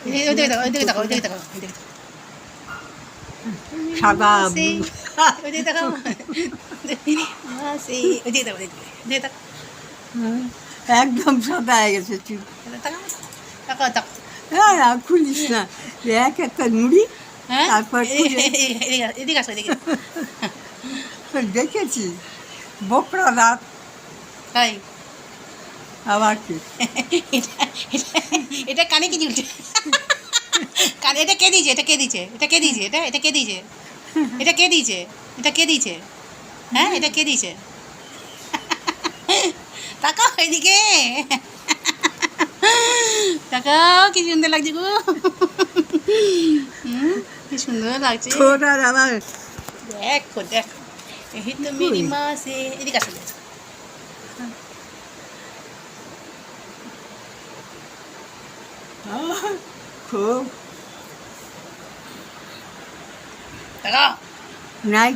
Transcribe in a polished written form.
ওইদিকে দেখো, ওইদিকে দেখো, ওইদিকে দেখো, ওইদিকে দেখো। সাদা মাসি, ওইদিকে দেখো। মাসি, ওইদিকে দেখো, ওইদিকে, ওইদিকে দেখো। একদম সাদা হয়ে গেছে চুল। তাকাও, তাকাও, তাকাও। হ্যাঁ আর খুলিস না, এক একটা মুড়ি হ্যাঁ? তারপর খুলে এদিকে আসো, এদিকে। দেখেছি বোকরা দাঁত তাই আবার কি এটা কানে কি ঝুলছে? কানে এটা কে দিয়েছে? এটা কে দিয়েছে? এটা কে দিয়েছে? এটা কে দিয়েছে? এটা কে দিয়েছে? এটা কে দিয়েছে? হ্যাঁ, এটা কে দিয়েছে? তাকাও এদিকে, তাকাও, কি সুন্দর লাগছে গো। কি সুন্দর লাগছে। তোর আর আমার দেখো দেখো, এই তো মেরি মাসে, এদিকে আসলে খুব তাকাও। নাই